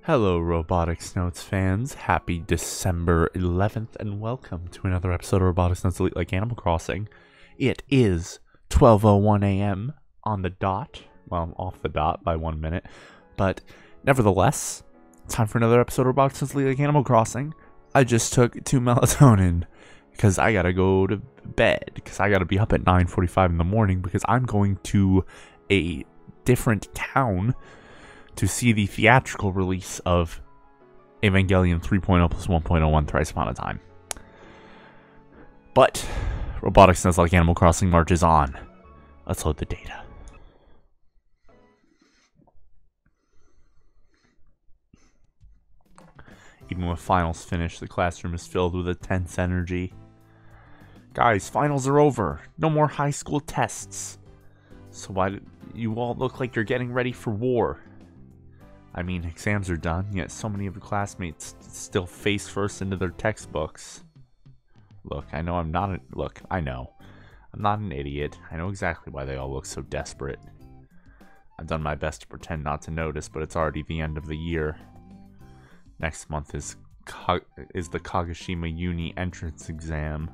Hello, Robotics Notes fans. Happy December 11th, and welcome to another episode of Robotics Notes Elite Like Animal Crossing. It is 12:01 a.m. on the dot. Well, I'm off the dot by 1 minute. But nevertheless, time for another episode of Robotics Notes Elite Like Animal Crossing. I just took 2 melatonin because I gotta go to bed. Because I gotta be up at 9:45 in the morning because I'm going to a different town to see the theatrical release of Evangelion 3.0 plus 1.01 Thrice Upon a Time. But Robotics Notes Like Animal Crossing marches on. Let's load the data. Even with finals finished, the classroom is filled with intense energy. Guys, finals are over. No more high school tests. So why do you all look like you're getting ready for war? I mean, exams are done, yet so many of your classmates still face first into their textbooks. Look, I know I'm not an idiot. I know exactly why they all look so desperate. I've done my best to pretend not to notice, but it's already the end of the year. Next month is the Kagoshima Uni entrance exam.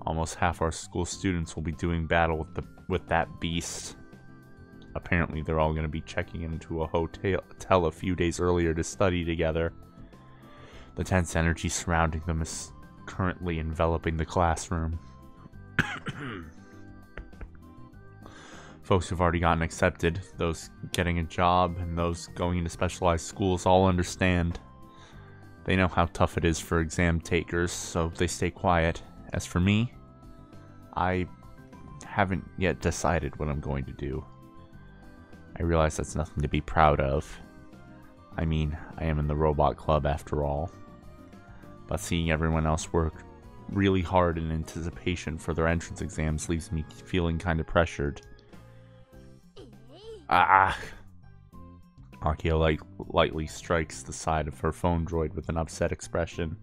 Almost half our school students will be doing battle with that beast. Apparently, they're all going to be checking into a hotel a few days earlier to study together. The tense energy surrounding them is currently enveloping the classroom. Folks who've already gotten accepted, those getting a job, and those going into specialized schools all understand. They know how tough it is for exam takers, so they stay quiet. As for me, I haven't yet decided what I'm going to do. I realize that's nothing to be proud of. I mean, I am in the robot club after all. But seeing everyone else work really hard in anticipation for their entrance exams leaves me feeling kind of pressured. Akio lightly strikes the side of her phone droid with an upset expression.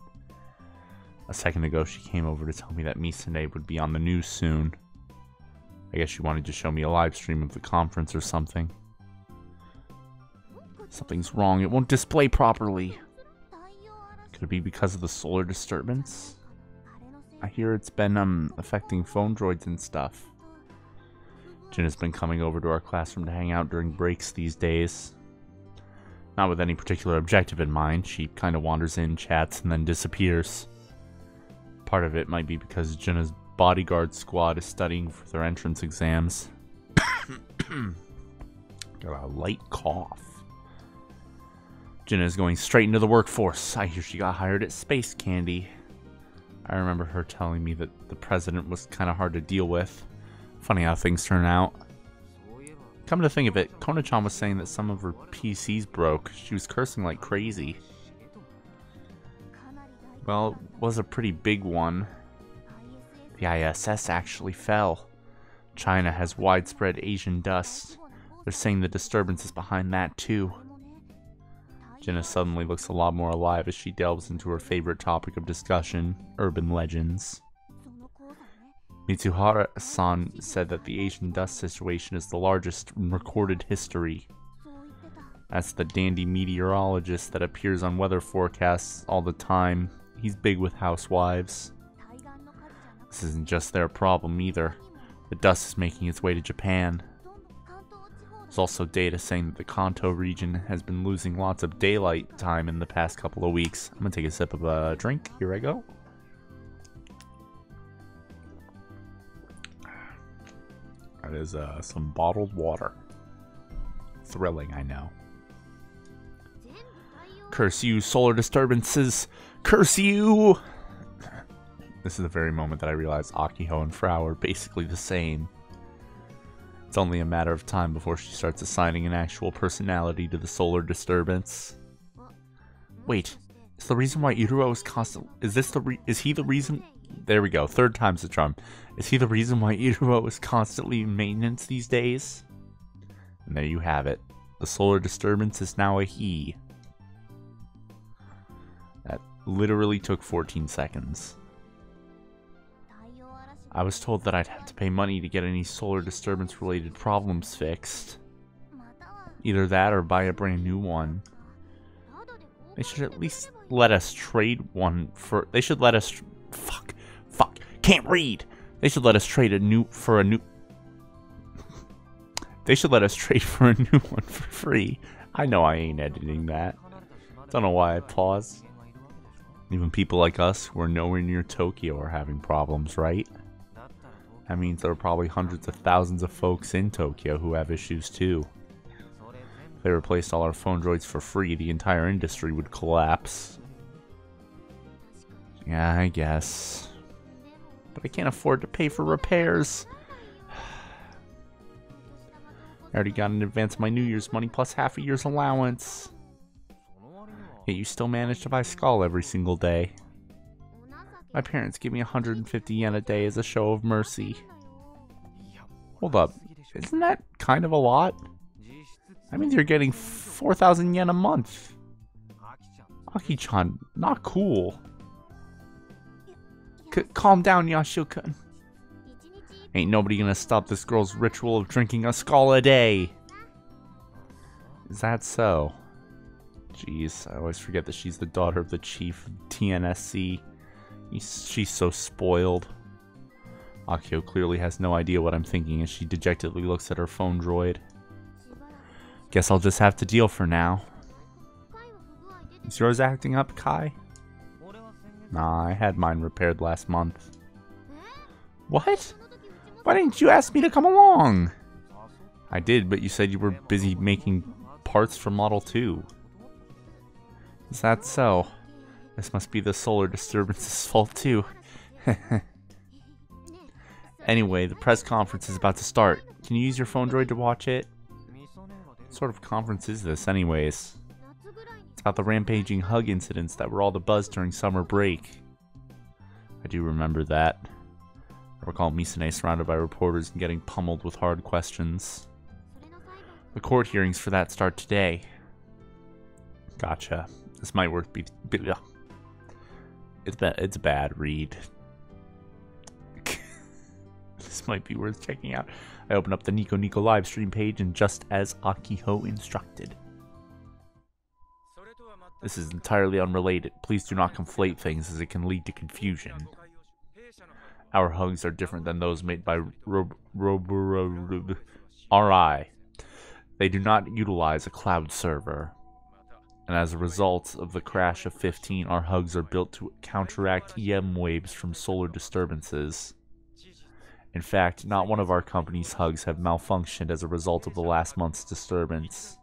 A second ago, she came over to tell me that Misane would be on the news soon. I guess she wanted to show me a live stream of the conference or something. Something's wrong. It won't display properly. Could it be because of the solar disturbance? I hear it's been affecting phone droids and stuff. Jin has been coming over to our classroom to hang out during breaks these days. Not with any particular objective in mind. She kind of wanders in, chats, and then disappears. Part of it might be because Jinna's bodyguard squad is studying for their entrance exams. Got a light cough. Jinna is going straight into the workforce. I hear she got hired at Space Candy. I remember her telling me that the president was kind of hard to deal with. Funny how things turn out. Come to think of it, Kona-chan was saying that some of her PCs broke. She was cursing like crazy. Well, it was a pretty big one. The ISS actually fell. China has widespread Asian dust. They're saying the disturbance is behind that too. Jinna suddenly looks a lot more alive as she delves into her favorite topic of discussion, urban legends. Mitsuhara-san said that the Asian dust situation is the largest in recorded history. That's the dandy meteorologist that appears on weather forecasts all the time. He's big with housewives. This isn't just their problem either. The dust is making its way to Japan. There's also data saying that the Kanto region has been losing lots of daylight time in the past couple of weeks. I'm gonna take a sip of a drink. Here I go. That is some bottled water. Thrilling, I know. Curse you, solar disturbances! Curse you! This is the very moment that I realize Akiho and Frau are basically the same. It's only a matter of time before she starts assigning an actual personality to the solar disturbance. Wait, is the reason why Iruo is constant? Is he the reason? There we go. Third time's the charm. Is he the reason why Iruo is constantly in maintenance these days? And there you have it. The solar disturbance is now a he. That literally took 14 seconds. I was told that I'd have to pay money to get any solar disturbance related problems fixed. Either that or buy a brand new one. They should at least let us trade one for... They should let us... Fuck. Can't read! They should let us trade a new... They should let us trade for a new one for free. I know I ain't editing that. Don't know why I paused. Even people like us who are nowhere near Tokyo are having problems, right? That means there are probably hundreds of thousands of folks in Tokyo who have issues too. If they replaced all our phone droids for free, the entire industry would collapse. Yeah, I guess. But I can't afford to pay for repairs. I already got in advance of my New Year's money plus half a year's allowance. Yet you still manage to buy Skull every single day. My parents give me 150 yen a day as a show of mercy. Hold up, isn't that kind of a lot? That means you're getting 4,000 yen a month. Aki-chan, not cool. Calm down, Yashio-kun. Ain't nobody gonna stop this girl's ritual of drinking a Skull a day. Is that so? Jeez, I always forget that she's the daughter of the chief of TNSC. She's so spoiled. Akio clearly has no idea what I'm thinking as she dejectedly looks at her phone droid. Guess I'll just have to deal for now. Is yours acting up, Kai? Nah, I had mine repaired last month. What? Why didn't you ask me to come along? I did, but you said you were busy making parts for Model 2. Is that so? This must be the solar disturbance's fault too. Anyway, the press conference is about to start. Can you use your phone droid to watch it? What sort of conference is this anyways? It's about the rampaging hug incidents that were all the buzz during summer break. I do remember that. I recall Misane surrounded by reporters and getting pummeled with hard questions. The court hearings for that start today. Gotcha. This might worth it's a bad read. This might be worth checking out. I open up the Nico Nico live stream page and just as Akiho instructed. This is entirely unrelated. Please do not conflate things as it can lead to confusion. Our hugs are different than those made by RI. They do not utilize a cloud server. And as a result of the crash of 15, our hugs are built to counteract EM waves from solar disturbances. In fact, not one of our company's hugs have malfunctioned as a result of the last month's disturbance.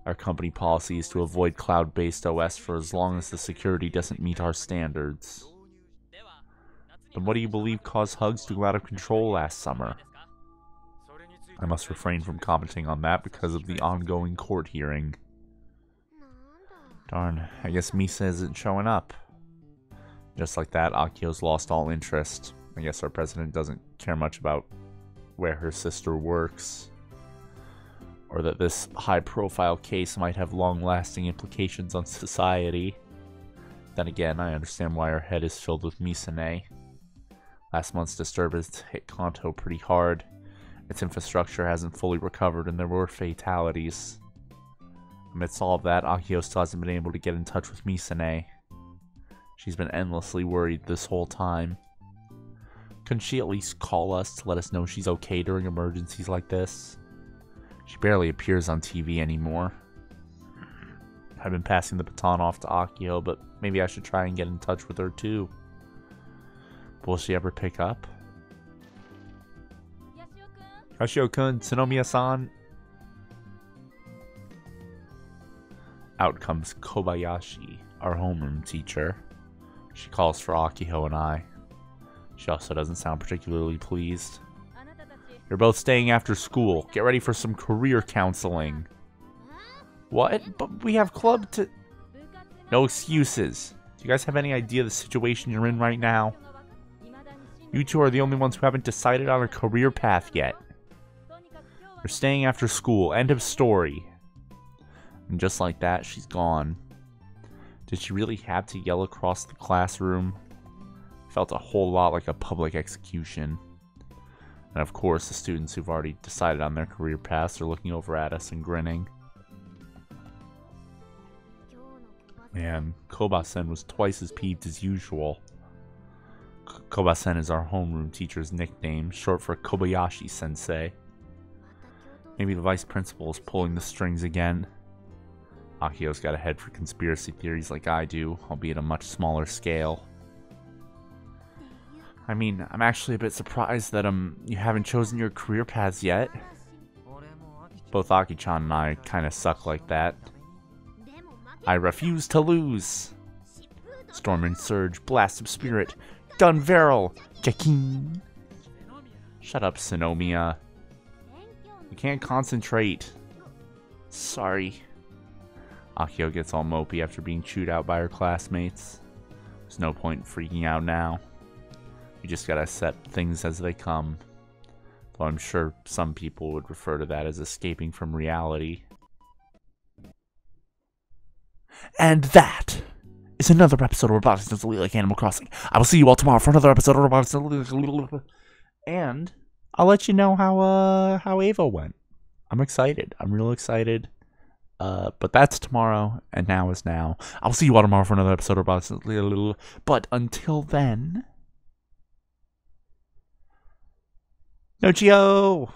Our company policy is to avoid cloud-based OS for as long as the security doesn't meet our standards. Then what do you believe caused hugs to go out of control last summer? I must refrain from commenting on that because of the ongoing court hearing. Darn, I guess Misa isn't showing up. Just like that, Akio's lost all interest. I guess our president doesn't care much about where her sister works. Or that this high-profile case might have long-lasting implications on society. Then again, I understand why her head is filled with Misane. Last month's disturbance hit Kanto pretty hard. Its infrastructure hasn't fully recovered and there were fatalities. Amidst all of that, Akio still hasn't been able to get in touch with Misane. She's been endlessly worried this whole time. Couldn't she at least call us to let us know she's okay during emergencies like this? She barely appears on TV anymore. I've been passing the baton off to Akio, but maybe I should try and get in touch with her too. Will she ever pick up? Yashio-kun, Tsunomiya-san. Out comes Kobayashi, our homeroom teacher. She calls for Akiho and I. She also doesn't sound particularly pleased. You're both staying after school. Get ready for some career counseling. What? But we have club to... No excuses. Do you guys have any idea the situation you're in right now? You two are the only ones who haven't decided on a career path yet. You're staying after school. End of story. And just like that, she's gone. Did she really have to yell across the classroom? Felt a whole lot like a public execution. And of course, the students who've already decided on their career paths are looking over at us and grinning. Man, Koba-sen was twice as peeved as usual. Koba-sen is our homeroom teacher's nickname, short for Kobayashi-sensei. Maybe the vice principal is pulling the strings again. Akio's got a head for conspiracy theories like I do, albeit a much smaller scale. I mean, I'm actually a bit surprised that you haven't chosen your career paths yet. Both Aki-chan and I kinda suck like that. I refuse to lose. Storm and Surge, Blast of Spirit, Gun Barrel, Jakin. Shut up, Sinomia. You can't concentrate. Sorry. Akio gets all mopey after being chewed out by her classmates. There's no point in freaking out now. You just gotta accept things as they come. Though I'm sure some people would refer to that as escaping from reality. And that is another episode of Robotics Doesn't Look Like Animal Crossing. I will see you all tomorrow for another episode of Robotics Doesn't Look Like. And I'll let you know how Ava went. I'm excited. I'm real excited. But that's tomorrow, and now is now. I'll see you all tomorrow for another episode of Robotics Doesn't Look Like. But until then, Nochio!